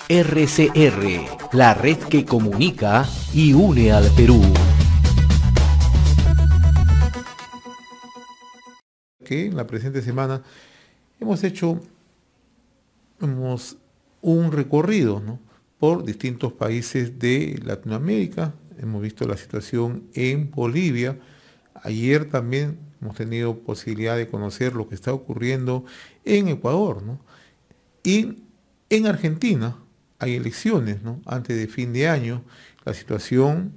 RCR, la red que comunica y une al Perú. Que en la presente semana hemos hecho un recorrido, ¿no?, por distintos países de Latinoamérica. Hemos visto la situación en Bolivia. Ayer también hemos tenido posibilidad de conocer lo que está ocurriendo en Ecuador, ¿no? Y en Argentina hay elecciones, ¿no?, antes de fin de año. La situación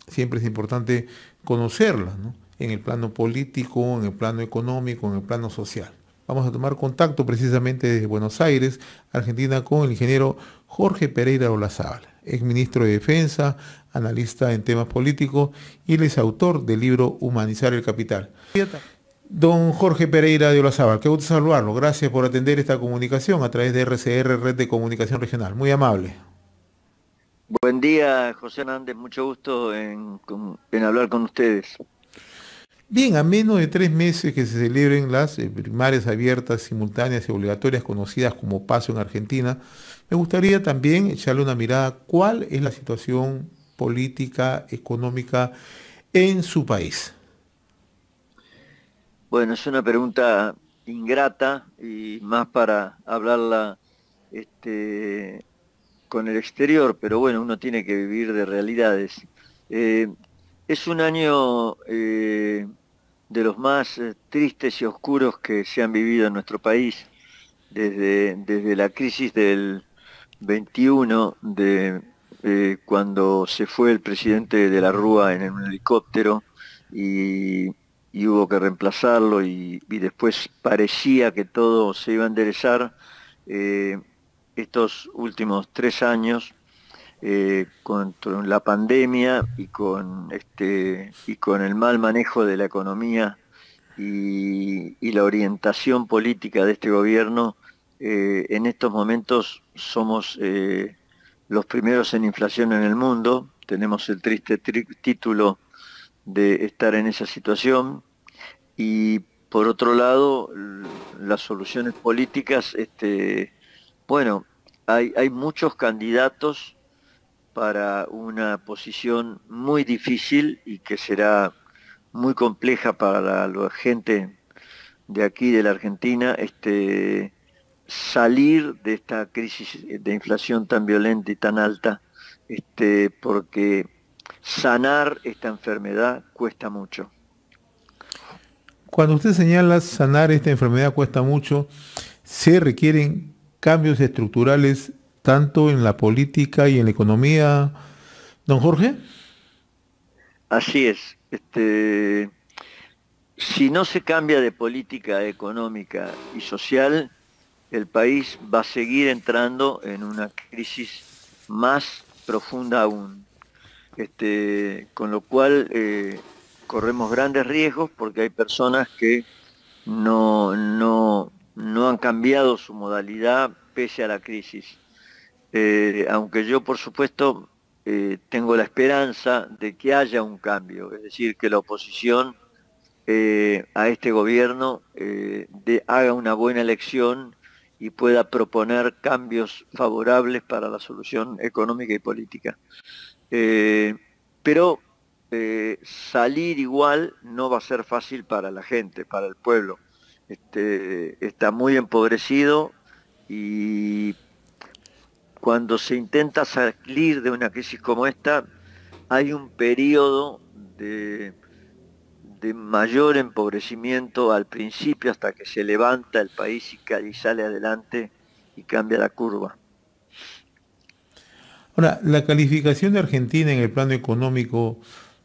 siempre es importante conocerla, ¿no?, en el plano político, en el plano económico, en el plano social. Vamos a tomar contacto precisamente desde Buenos Aires, Argentina, con el ingeniero Jorge Pereira Olazábal, ex ministro de Defensa, analista en temas políticos, y él es autor del libro Humanizar el Capital. Don Jorge Pereira de Olazábal, qué gusto saludarlo. Gracias por atender esta comunicación a través de RCR, Red de Comunicación Regional. Muy amable. Buen día, José Hernández, mucho gusto en hablar con ustedes. Bien, a menos de 3 meses que se celebren las primarias abiertas, simultáneas y obligatorias, conocidas como PASO en Argentina, me gustaría también echarle una mirada a cuál es la situación política, económica en su país. Bueno, es una pregunta ingrata y más para hablarla este, con el exterior, pero bueno, uno tiene que vivir de realidades. Eh, es un año de los más tristes y oscuros que se han vivido en nuestro país desde la crisis del 21, cuando se fue el presidente de la Rúa en un helicóptero y, y hubo que reemplazarlo y después parecía que todo se iba a enderezar. eh, Estos últimos 3 años, con la pandemia y con el mal manejo de la economía y la orientación política de este gobierno, en estos momentos somos los primeros en inflación en el mundo. Tenemos el triste título de estar en esa situación. Y por otro lado, las soluciones políticas, bueno, hay muchos candidatos para una posición muy difícil y que será muy compleja para la gente de aquí, de la Argentina, salir de esta crisis de inflación tan violenta y tan alta, porque sanar esta enfermedad cuesta mucho. Cuando usted señala sanar esta enfermedad cuesta mucho, se requieren cambios estructurales tanto en la política y en la economía, don Jorge. Así es. Si no se cambia de política económica y social, el país va a seguir entrando en una crisis más profunda aún. Con lo cual corremos grandes riesgos porque hay personas que no han cambiado su modalidad pese a la crisis. Aunque yo, por supuesto, tengo la esperanza de que haya un cambio, es decir, que la oposición a este gobierno haga una buena elección y pueda proponer cambios favorables para la solución económica y política. Eh, pero salir igual no va a ser fácil para la gente, para el pueblo. Está muy empobrecido y cuando se intenta salir de una crisis como esta, hay un periodo de mayor empobrecimiento al principio hasta que se levanta el país y sale adelante y cambia la curva. Ahora, la calificación de Argentina en el plano económico,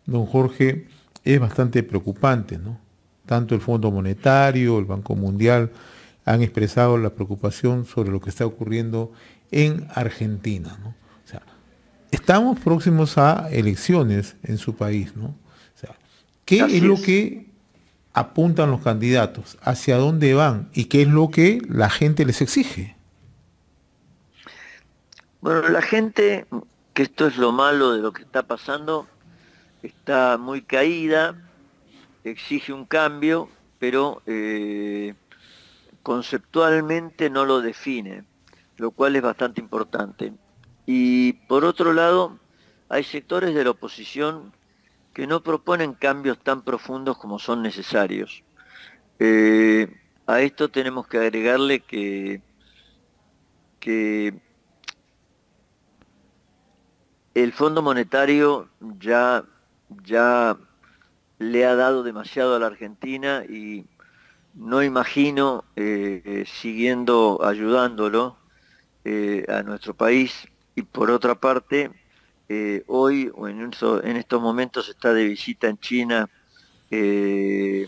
don Jorge, es bastante preocupante, ¿no? Tanto el Fondo Monetario, el Banco Mundial han expresado la preocupación sobre lo que está ocurriendo en Argentina, ¿no? O sea, estamos próximos a elecciones en su país, ¿no? O sea, ¿qué es Así lo es. que apuntan los candidatos? ¿Hacia dónde van? ¿Y qué es lo que la gente les exige? Bueno, la gente, que esto es lo malo de lo que está pasando, está muy caída, exige un cambio, pero conceptualmente no lo define. lo cual es bastante importante. Y por otro lado, hay sectores de la oposición que no proponen cambios tan profundos como son necesarios. Eh, a esto tenemos que agregarle que el Fondo Monetario ya le ha dado demasiado a la Argentina y no imagino siguiendo ayudándolo a nuestro país. Y por otra parte, hoy o en estos momentos está de visita en China eh,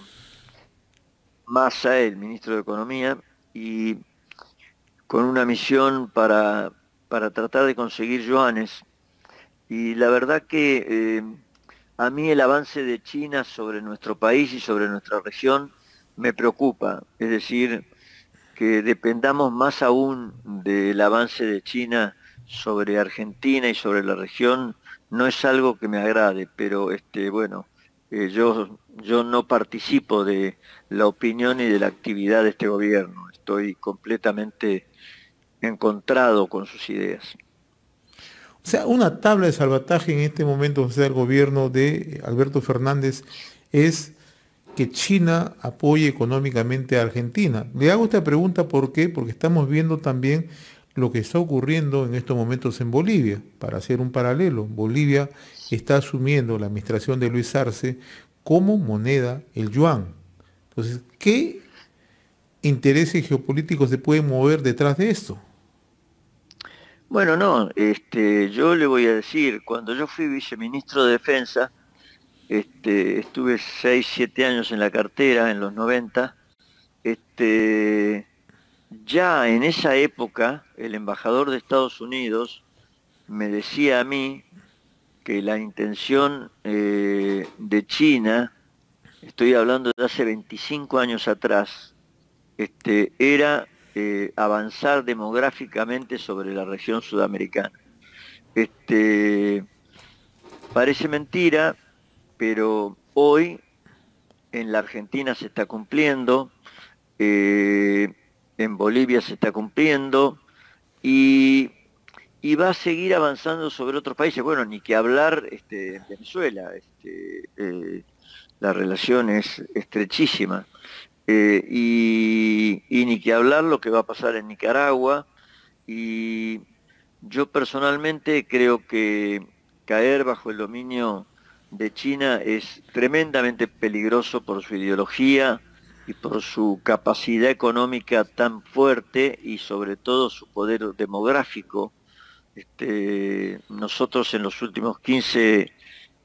Massa, el ministro de Economía, y con una misión para tratar de conseguir yuanes. Y la verdad que a mí el avance de China sobre nuestro país y sobre nuestra región me preocupa. Es decir, que dependamos más aún del avance de China sobre Argentina y sobre la región no es algo que me agrade, pero bueno, yo no participo de la opinión y de la actividad de este gobierno. Estoy completamente encontrado con sus ideas. O sea, una tabla de salvataje en este momento, o sea, el gobierno de Alberto Fernández es que China apoye económicamente a Argentina. Le hago esta pregunta ¿por qué? Porque estamos viendo también lo que está ocurriendo en estos momentos en Bolivia. Para hacer un paralelo, Bolivia está asumiendo la administración de Luis Arce como moneda el yuan. Entonces, ¿qué intereses geopolíticos se pueden mover detrás de esto? Bueno, no, yo le voy a decir, cuando yo fui viceministro de Defensa, estuve 6, 7 años en la cartera, en los 90. Ya en esa época, el embajador de Estados Unidos me decía a mí que la intención de China, estoy hablando de hace 25 años atrás, era avanzar demográficamente sobre la región sudamericana. Este, Parece mentira, pero hoy en la Argentina se está cumpliendo, eh, en Bolivia se está cumpliendo y, y va a seguir avanzando sobre otros países. Bueno, ni que hablar en Venezuela, la relación es estrechísima. Y ni que hablar lo que va a pasar en Nicaragua. Y yo personalmente creo que caer bajo el dominio de China es tremendamente peligroso por su ideología y por su capacidad económica tan fuerte y sobre todo su poder demográfico. Nosotros en los últimos 15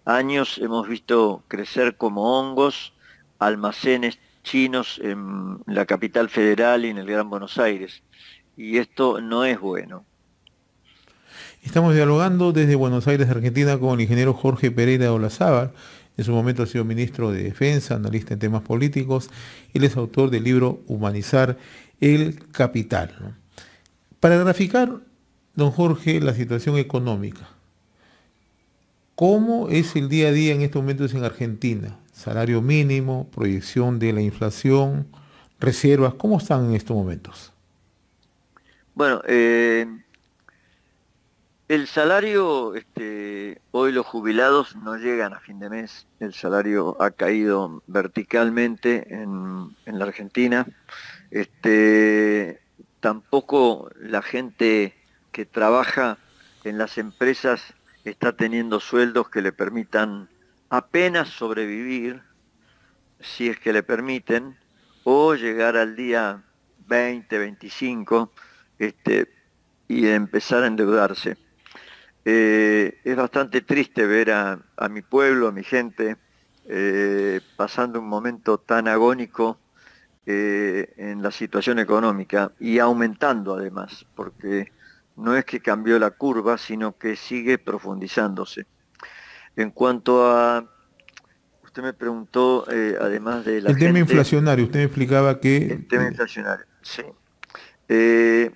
años hemos visto crecer como hongos almacenes chinos en la capital federal y en el Gran Buenos Aires. Y esto no es bueno. Estamos dialogando desde Buenos Aires, Argentina, con el ingeniero Jorge Pereira Olazábal. En su momento ha sido ministro de Defensa, analista en temas políticos. Él es autor del libro Humanizar el Capital, ¿no? Para graficar, don Jorge, la situación económica, ¿cómo es el día a día en estos momentos en Argentina? Salario mínimo, proyección de la inflación, reservas, ¿cómo están en estos momentos? Bueno, el salario, hoy los jubilados no llegan a fin de mes. El salario ha caído verticalmente en la Argentina. Tampoco la gente que trabaja en las empresas está teniendo sueldos que le permitan apenas sobrevivir, si es que le permiten, o llegar al día 20, 25, y empezar a endeudarse. Es bastante triste ver a mi pueblo, a mi gente, pasando un momento tan agónico en la situación económica y aumentando además, porque no es que cambió la curva, sino que sigue profundizándose. En cuanto a, usted me preguntó, además de la El tema gente, inflacionario, usted me explicaba que el tema inflacionario. Sí. Eh,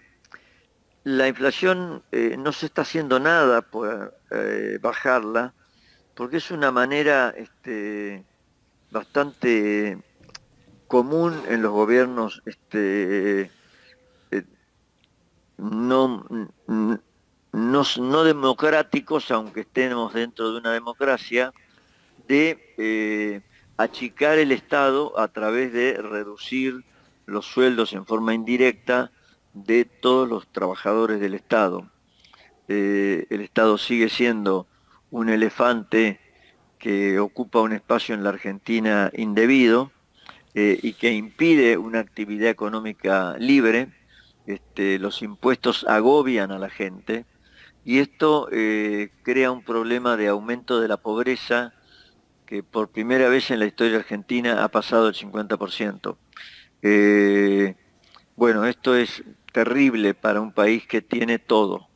la inflación no se está haciendo nada por bajarla, porque es una manera bastante común en los gobiernos no, no democráticos, aunque estemos dentro de una democracia, de achicar el Estado a través de reducir los sueldos en forma indirecta de todos los trabajadores del Estado. El Estado sigue siendo un elefante que ocupa un espacio en la Argentina indebido y que impide una actividad económica libre. Los impuestos agobian a la gente y esto crea un problema de aumento de la pobreza que por primera vez en la historia argentina ha pasado el 50%. Eh, bueno, esto es terrible para un país que tiene todo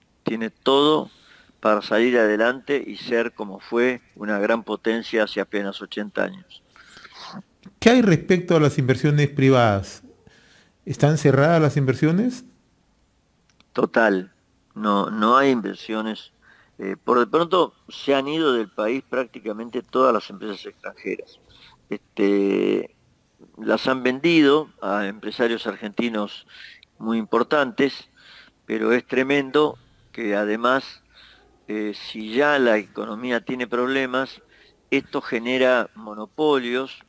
para salir adelante y ser como fue una gran potencia hace apenas 80 años. ¿Qué hay respecto a las inversiones privadas? ¿Están cerradas las inversiones? Total, no hay inversiones. Por de pronto se han ido del país prácticamente todas las empresas extranjeras. Este, las han vendido a empresarios argentinos muy importantes, pero es tremendo que además, si ya la economía tiene problemas, esto genera monopolios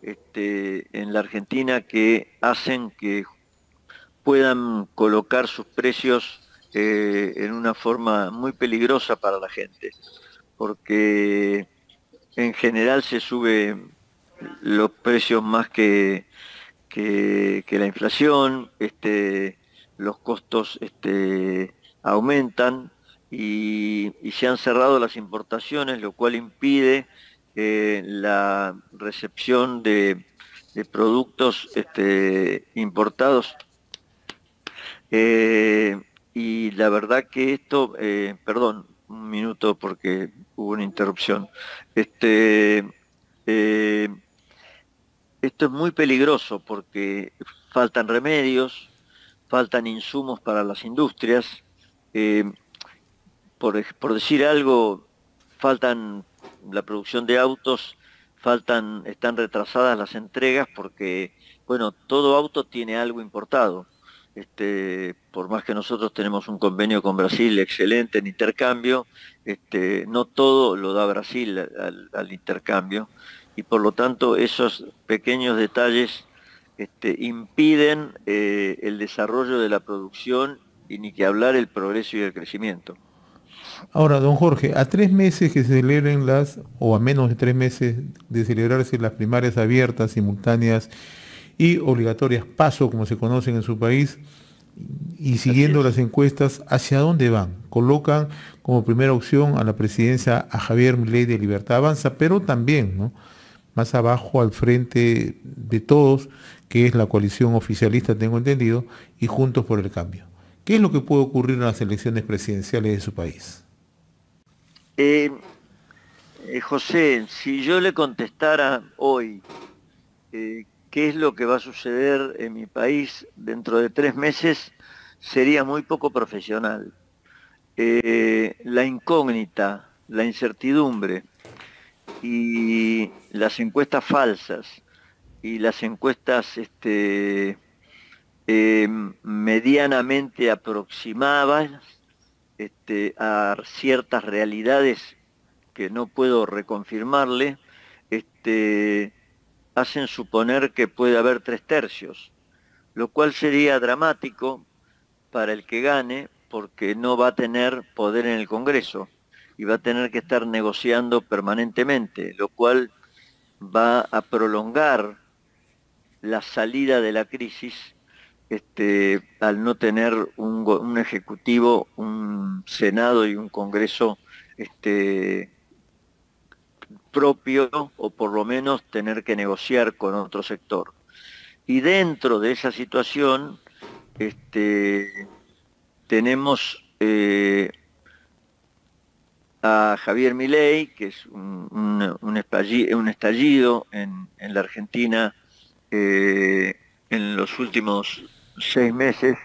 en la Argentina que hacen que puedan colocar sus precios en una forma muy peligrosa para la gente, porque en general se suben los precios más que la inflación, los costos aumentan y se han cerrado las importaciones, lo cual impide la recepción de productos importados. Eh, y la verdad que esto, perdón, un minuto porque hubo una interrupción. Este, eh, Esto es muy peligroso porque faltan remedios, faltan insumos para las industrias. eh, por decir algo, faltan la producción de autos, están retrasadas las entregas porque, bueno, todo auto tiene algo importado. Por más que nosotros tenemos un convenio con Brasil excelente en intercambio, no todo lo da Brasil al intercambio y por lo tanto esos pequeños detalles impiden el desarrollo de la producción y ni que hablar el progreso y el crecimiento. Ahora, don Jorge, a 3 meses que se celebren o a menos de 3 meses de celebrarse las primarias abiertas, simultáneas y obligatorias, paso como se conocen en su país, y Así siguiendo las es. encuestas, ¿hacia dónde van? Colocan como primera opción a la presidencia a Javier Milei de Libertad Avanza, pero también, ¿no?, más abajo al frente de todos, que es la coalición oficialista, tengo entendido, y Juntos por el Cambio. ¿Qué es lo que puede ocurrir en las elecciones presidenciales de su país? Eh, José, si yo le contestara hoy qué es lo que va a suceder en mi país dentro de 3 meses, sería muy poco profesional. La incógnita, la incertidumbre y las encuestas falsas y las encuestas medianamente aproximadas a ciertas realidades que no puedo reconfirmarle, este, hacen suponer que puede haber 3/3, lo cual sería dramático para el que gane porque no va a tener poder en el Congreso y va a tener que estar negociando permanentemente, lo cual va a prolongar la salida de la crisis al no tener un ejecutivo, un Senado y un Congreso propio o por lo menos tener que negociar con otro sector. Y dentro de esa situación tenemos a Javier Milei, que es un estallido en la Argentina eh, en los últimos 6 meses,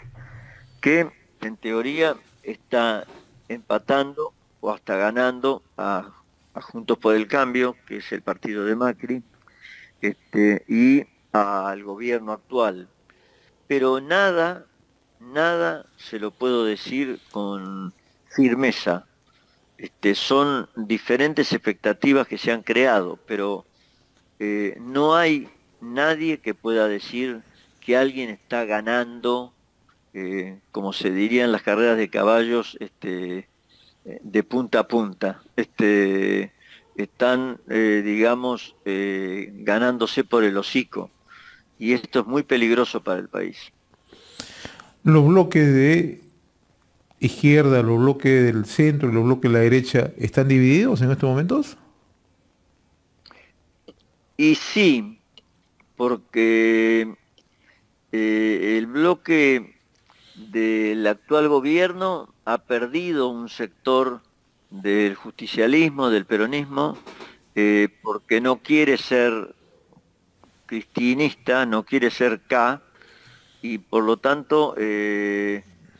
que en teoría está empatando o hasta ganando a Juntos por el Cambio, que es el partido de Macri, y al gobierno actual. Pero nada nada se lo puedo decir con firmeza. Son diferentes expectativas que se han creado, pero no hay nadie que pueda decir que alguien está ganando, como se diría en las carreras de caballos, de punta a punta. Están, digamos, ganándose por el hocico, y esto es muy peligroso para el país. Los bloques de izquierda, los bloques del centro y los bloques de la derecha están divididos en estos momentos. Y sí, porque el bloque del actual gobierno ha perdido un sector del justicialismo, del peronismo, porque no quiere ser cristinista, no quiere ser K, y por lo tanto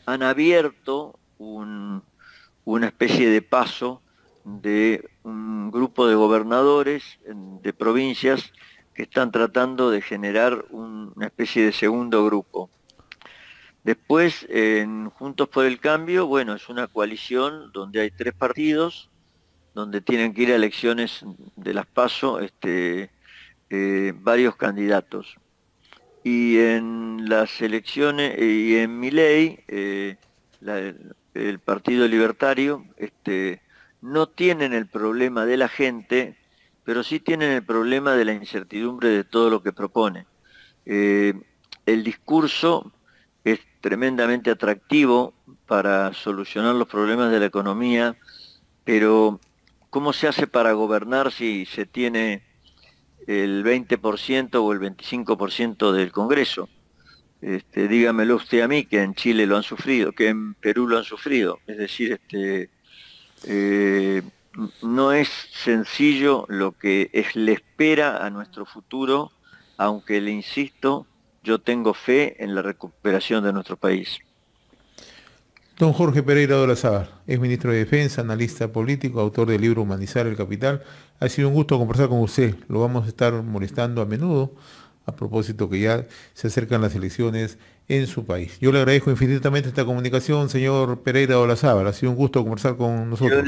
han abierto una especie de paso de un grupo de gobernadores de provincias que están tratando de generar una especie de segundo grupo. Después, en Juntos por el Cambio, bueno, es una coalición donde hay 3 partidos, donde tienen que ir a elecciones de las PASO varios candidatos. Y en las elecciones, y en Milei, el Partido Libertario, no tienen el problema de la gente, pero sí tienen el problema de la incertidumbre de todo lo que propone. El discurso es tremendamente atractivo para solucionar los problemas de la economía, pero ¿cómo se hace para gobernar si se tiene el 20% o el 25% del Congreso? Dígamelo usted a mí, que en Chile lo han sufrido, que en Perú lo han sufrido. Es decir, no es sencillo lo que le espera a nuestro futuro, aunque le insisto, yo tengo fe en la recuperación de nuestro país. Don Jorge Pereira de Olazábal, ex ministro de Defensa, analista político, autor del libro Humanizar el Capital. Ha sido un gusto conversar con usted. Lo vamos a estar molestando a menudo, a propósito que ya se acercan las elecciones en su país. Yo le agradezco infinitamente esta comunicación, señor Pereira de Olazábal. Ha sido un gusto conversar con nosotros.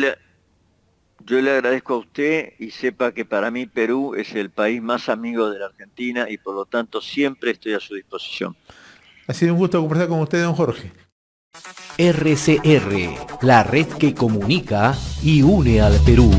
Yo le agradezco a usted, y sepa que para mí Perú es el país más amigo de la Argentina, y por lo tanto siempre estoy a su disposición. Ha sido un gusto conversar con usted, don Jorge. RCR, la red que comunica y une al Perú.